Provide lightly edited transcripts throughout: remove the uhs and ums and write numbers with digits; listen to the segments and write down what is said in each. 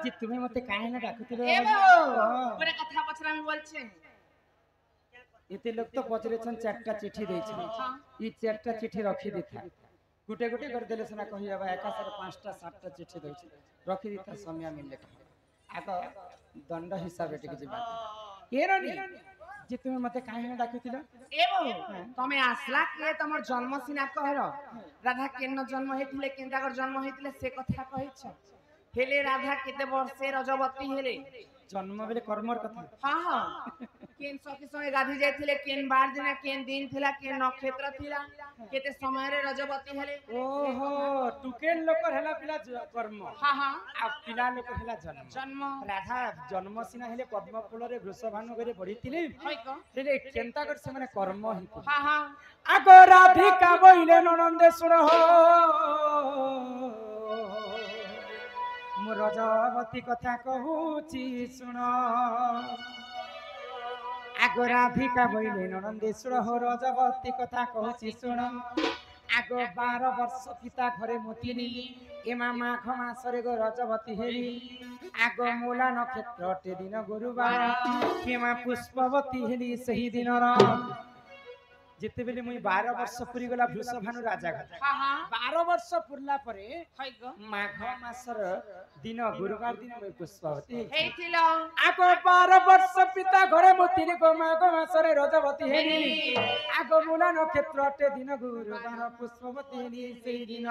যে তুমি মতে কাহে না ডাকুছিল এ বাবু পরে কথা পছরা আমি বলছি এতে লোক তো পচরেছন চারটা চিঠি দিয়েছেন এই চারটা চিঠি রখি দিতা গুটে গুটে করে দেলে সেনা কহি বাবা একাসারে পাঁচটা সাতটা চিঠি দিয়েছে রখি দিতা সময় মিললে আগ দণ্ড হিসাবে টিকে ଯିବା কেরনি যে তুমি মতে কাহে না ডাকুছিল এ বাবু তুমি আসলা কে তোমার জন্ম সিনা কহর রাধা কেন জন্ম হইতিলে কেনটাকর জন্ম হইতিলে সে কথা কহিছ হেলে রাধা কেতে বর্ষে রজবতী হেলে জন্ম বেলে কর্মর কথা हाँ हाँ केन सखी संगे गाधी जाइथिले केन बार दिन केन दिन थिला केन नक्षत्र थिला केते समय रे रजबती हेले ओहो टुकेन लोकर हेला पिला कर्म हाँ हाँ आ पिला लोकर हेला जन्म जन्म राधा जन्म सिना हेले पद्म फूल रे वृषभानु गरे बढ़िथिले होय को हेले केनता कर से माने कर्म हित हाँ हाँ आगो राधिका बइले ननंदे सुनो मो रजवती कथा कहूची सुनो आगो राधिका बइले ननंदेश्वर हो रजवती कथा कहूची सुनो आगो 12 वर्ष पिता घरे मोतिनी एमा माघ मासरे गो रजवती हेली आगो मूला नक्षत्र टे दिन गुरुवार एमा पुष्पवती हेली सही दिन जिते बेले मुई 12 वर्ष पुरी गला वृषभानु राजा घर हाँ हाँ 12 वर्ष पुरला परे होय को माघ मासर दिन गुरुवार दिन मुई पुष्पवती हेथिलो आगो 12 वर्ष पिता घरे मोतिनी गो माघ मासरे रजवती हेली आगो मूला नक्षत्र टे दिन गुरुवार पुष्पवती हेली सेही दिन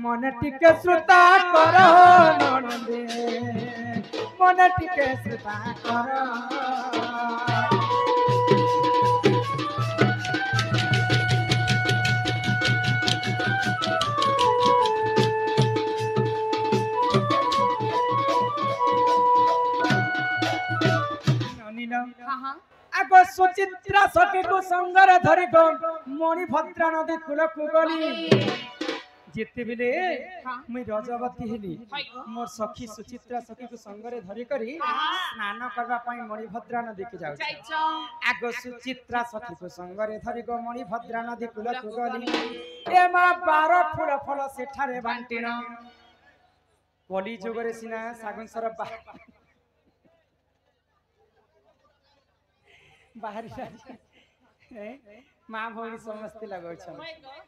मन टिके श्रोता कर ननंदे मन टिके श्रोता कर हाँ हाँ आगो सुचित्रा सखी को संगर धरि गो मणि भद्रा नदी कूल कुगली जेते बेले मुई रजवती हेली मोर सखी सुचित्रा सखी को संगरे धरि करी स्नान करबा पई मणि भद्रा नदी के जाउ जाइछो आगो सुचित्रा सखी को संगरे धरि गो मणि भद्रा नदी कूल कुगली ए मा 12 फूल फल सेठारे बांटिन कली जुगरे सिना सागन सर बाहरी माँ भौणी समस्ते लगौछ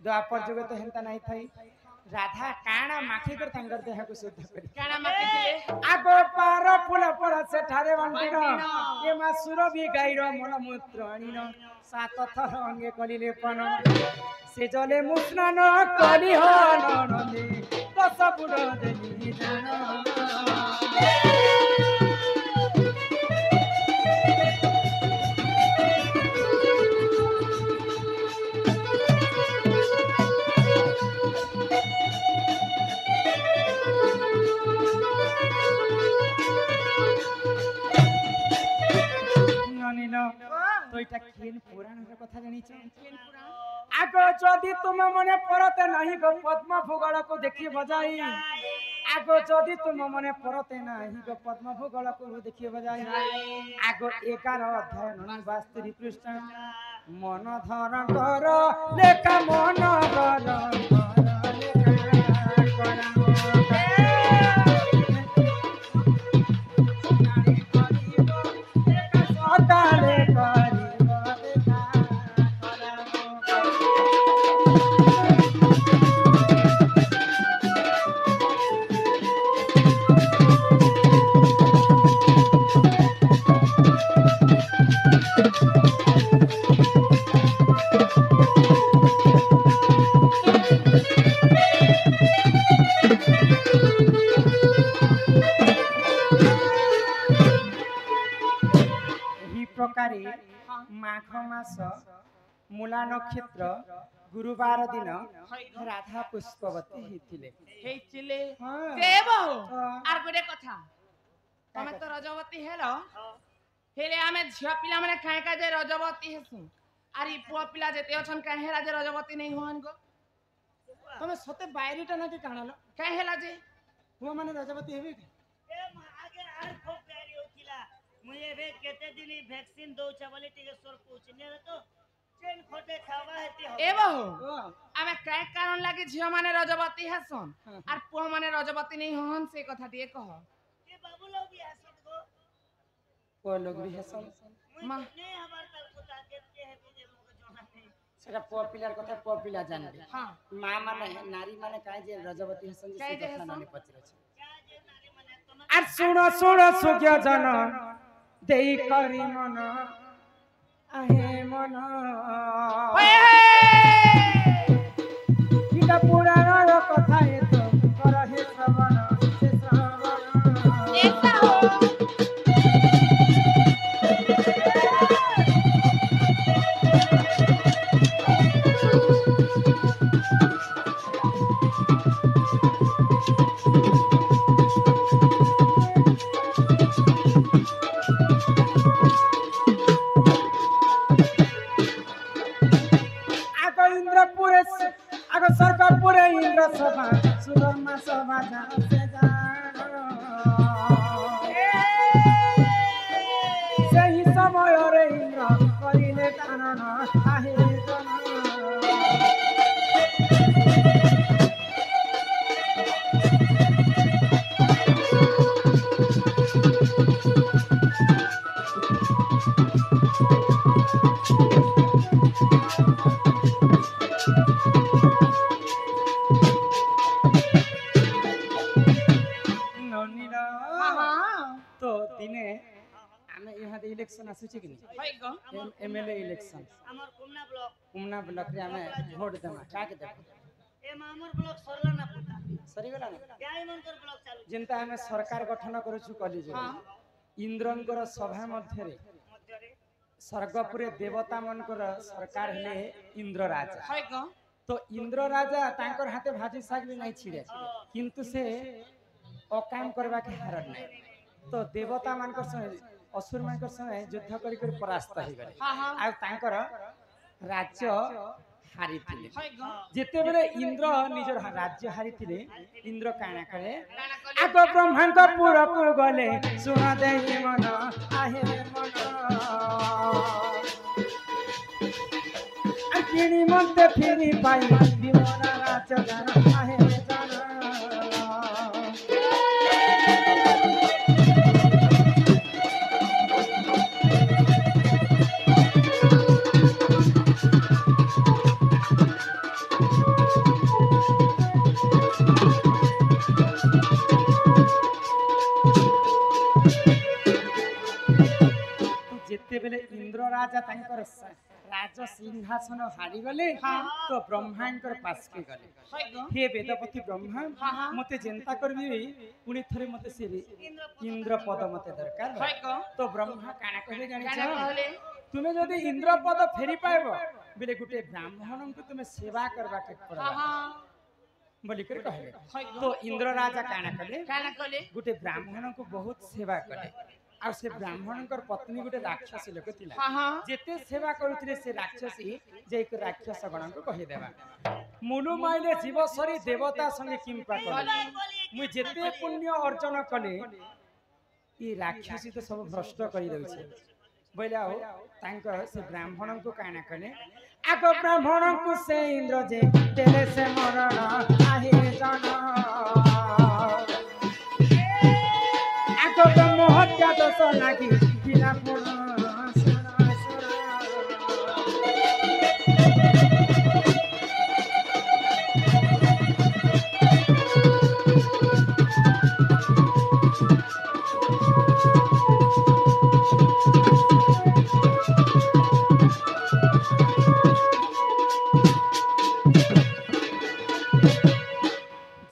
द्वापर जुग तो हेंता नहीं थई राधा काना माखी कर तंगर देह को शुद्ध करी काना माखिले आगो पार फूल पर से ठारे बांटिन ए मा सुरभि गाईर मन मूत्र अनिन सात थर अंगे कलिले पन से जले मुस्नान कली हो ननदे दस बुड देली जान तो इटा केन पुराण रे कथा जानि छ आगो जदि तुम मने परते नहीं गो पद्म भूगोल को देखि बजाई आगो जदि तुम मने परते नहीं गो पद्म भूगोल को देखि बजाई आगो 11 अध्याय 69 पृष्ठ मन धरण कर लेखा मन धरण कर माघ मास मूला नक्षत्र गुरुवार दिन राधा पुष्पवती हेथिले हेथिले हां देव आर गोटे कथा तमे तो रजवती हेलो हेले आमे झिया पिला माने काहे का जे रजवती हेसु आर ई पुआ पिला जेते अछन काहे हेला जे रजवती नहीं होन गो तमे सते बायरीटा ना के काणालो काहे हेला जे हुआ माने रजवती हेबे ए आगे आर खूब प्यारी होतिला मुझे बे केते दिन वैक्सीन दो छ बोले टिके सोर पूछने तो चेन खोटे खावा हेती हो ए बहु आमे काय कारण लागे झियो माने रजबती हसन और पुआ माने रजबती नहीं हन से कथा दिए कह ये बाबू लोग भी हसन गो वो लोग भी हसन मां नहीं हमार कल को ताकत के है मुझे मुझे जोना नहीं सेटा पुआ पिलार कथा पुआ पिला जानबे हां मां माने नारी माने काहे जे रजवती हसन काहे से जे कथा हसन? नानी पचरे छे क्या जे नारी मने तुम আর শুনো শুনো সুজ্ঞ জন দেই করি মন আহে মন এটা পুরাণর কথা এত করহে শ্রবণ সে শ্রবণ ऐसा हो আগ ইন্দ্রপুরে আগ স্বর্গপুরে ইন্দ্র সভা সুধর্মা সভা জানতে সেই সময়ের ইন্দ্র করিলে কানন আহে জন ননীরা हां हां তো দিনে আমি ইহাদে ইলেকশন আসুছি কি होई गो এমএলএ ইলেকশন हमार कुमना ब्लॉक কুমনা ব্লক রে আমি ভোট দেমা কাকে দেব ए मामूर ब्लॉक सरला ना पुता সরিগলা না गाय मनकर ब्लॉक चालू যেটা আমি সরকার গঠন করছু কলেজ हां ইন্দ্রঙ্কর সভা মধ্যে मध्य रे স্বর্গপুরে দেবতা মনকর সরকার হলে ইন্দ্র রাজা होई गो তো ইন্দ্র রাজা তাঙ্কর হাতে ভাজি শাক বি নাই ছিড়ে কিন্তু সে অকাম করবা কে হার নাই তো দেবতা মানকর সঙ্গে অসুর মানকর সঙ্গে যুদ্ধ করি করি পরাস্ত হই গলে हां हां আর তাঙ্কর রাজ্য হারিଥିଲେ होई गो যেতেবেলে ইন্দ্র নিজের রাজ্য হারিଥିଲେ ইন্দ্র কানা করে काना कले আগ ব্রহ্মাঙ্ক পুরকু গলে শুনা দেই মন আহে মন কিনি মন্তে ফিরি পাই বিমনা রাজ জান আহে জান যেতেবেলে ইন্দ্র রাজা তাঙ্কর রাজ সিংহাসন হারি গলে তো ব্রহ্মাঙ্কর পাশকে গলে होई गो হে বেদপতি ব্রহ্মা মতে চিন্তা করবি পুনি থরে মতে সে ইন্দ্র পদ মতে দরকার होई गो তো ব্রহ্মা কানা কহে জানিছ काना कहले তুমি যদি ইন্দ্র পদ ফেরি পাইব বেলে গুটে ব্রাহ্মণଙ୍କୁ তুমি সেবা করবা কে हां পড়বা हां বলি করে কহে होई गो তো ইন্দ্র রাজা কানা কলে काना कले गुटे ब्राह्मण को बहुत सेवा करे और से ब्राह्मण कर पत्नी गुटे राक्षसी लोक थिला हां हां जेते सेवा करुथिले से राक्षसी जे एक राक्षस गण को कहि देबा मुलु माइले जीवसरी देवता संगे किंपा करे मु जेते पुण्य अर्जन कले ई राक्षसी तो सब भ्रष्ट करि दउ छे बोला हो तांकर से ब्राह्मण को काना कले आग ब्राह्मण को से इंद्र जे तेरे से मरण आहे जन ब्रह्म हत्या दोष लागी बिना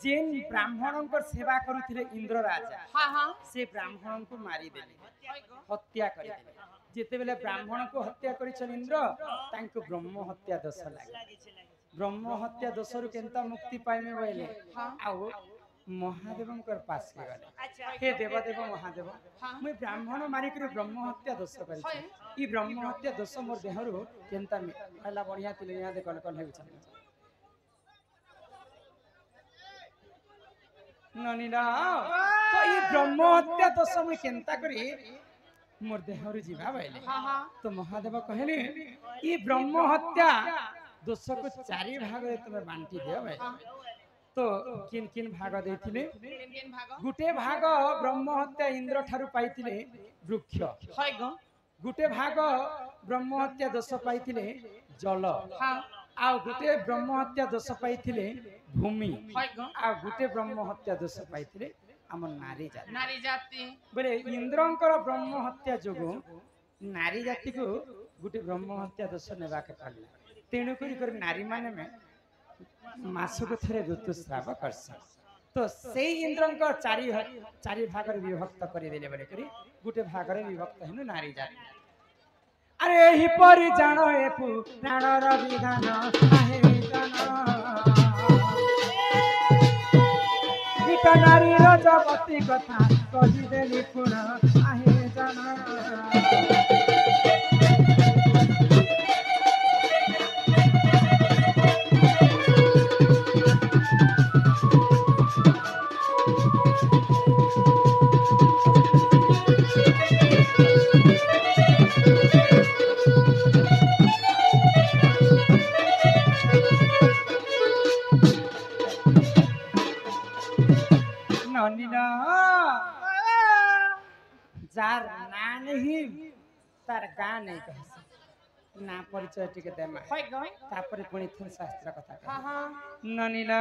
जेन ब्राह्मण सेवा करुथिले इंद्र राजा हां हां से ब्राह्मण को मारी देले होई गो हत्या कर देले जेतेबेले ब्राह्मण को हत्या करिछन इंद्र तांको ब्रह्म हत्या दोष लागे लागी छे लागी ब्रह्म हत्या दोषरु केनता मुक्ति पाइमे बोले हां आउ महादेवंकर पास के गले अच्छा हे देवदेव महादेव हां मुई ब्राह्मण मारी करी ब्रह्म हत्या दोष करिछ ई ब्रह्म हत्या दोष मोर देहरु केनता हला बढ़िया तिले यहाँ दे कल कल हेउछन ननीरा तो ई ब्रह्म हत्या दोष मुई केनता करी मोर देहरु जीवा बैले हाँ हाँ तो महादेव कहले ई ब्रह्म हत्या दोष को चारि भाग रे तमे बांटी दियो भाई तो किन किन भाग देथिले किन किन भाग गुटे भाग ब्रह्म हत्या इंद्र ठारू पाइथिले वृक्ष হয় গো गुटे भाग ब्रह्म हत्या दोष पाइथिले जल हाँ आ गुटे ब्रह्म हत्या दोष पाइथिले भूमि হয় গো आ गुटे ब्रह्म हत्या दोष पाइथिले हम नारी जाति নারী জাতি बोले इंद्रंकर ब्रह्म हत्या जोगु नारी जाति को गुटे ब्रह्म हत्या दोष नेबा के पड़ला तेणु कर नारी माने में मासक थरे ऋतुस्राव करस तो से इंद्रंकर चारि भाग रे विभक्त करि देले बोले करी गुटे भाग रे विभक्त हेनु नारी जाति अरे ही पर जानो ए पुराण र विधान आहे जानो गीता नारी रजवती कथा कही देली पुण आहे जानो ननिना जार ना नहीं तार गा नहीं कह ना परिचय टिके देमा হয় গো तापर पुणी थन शास्त्र कथा हाँ हाँ ननिना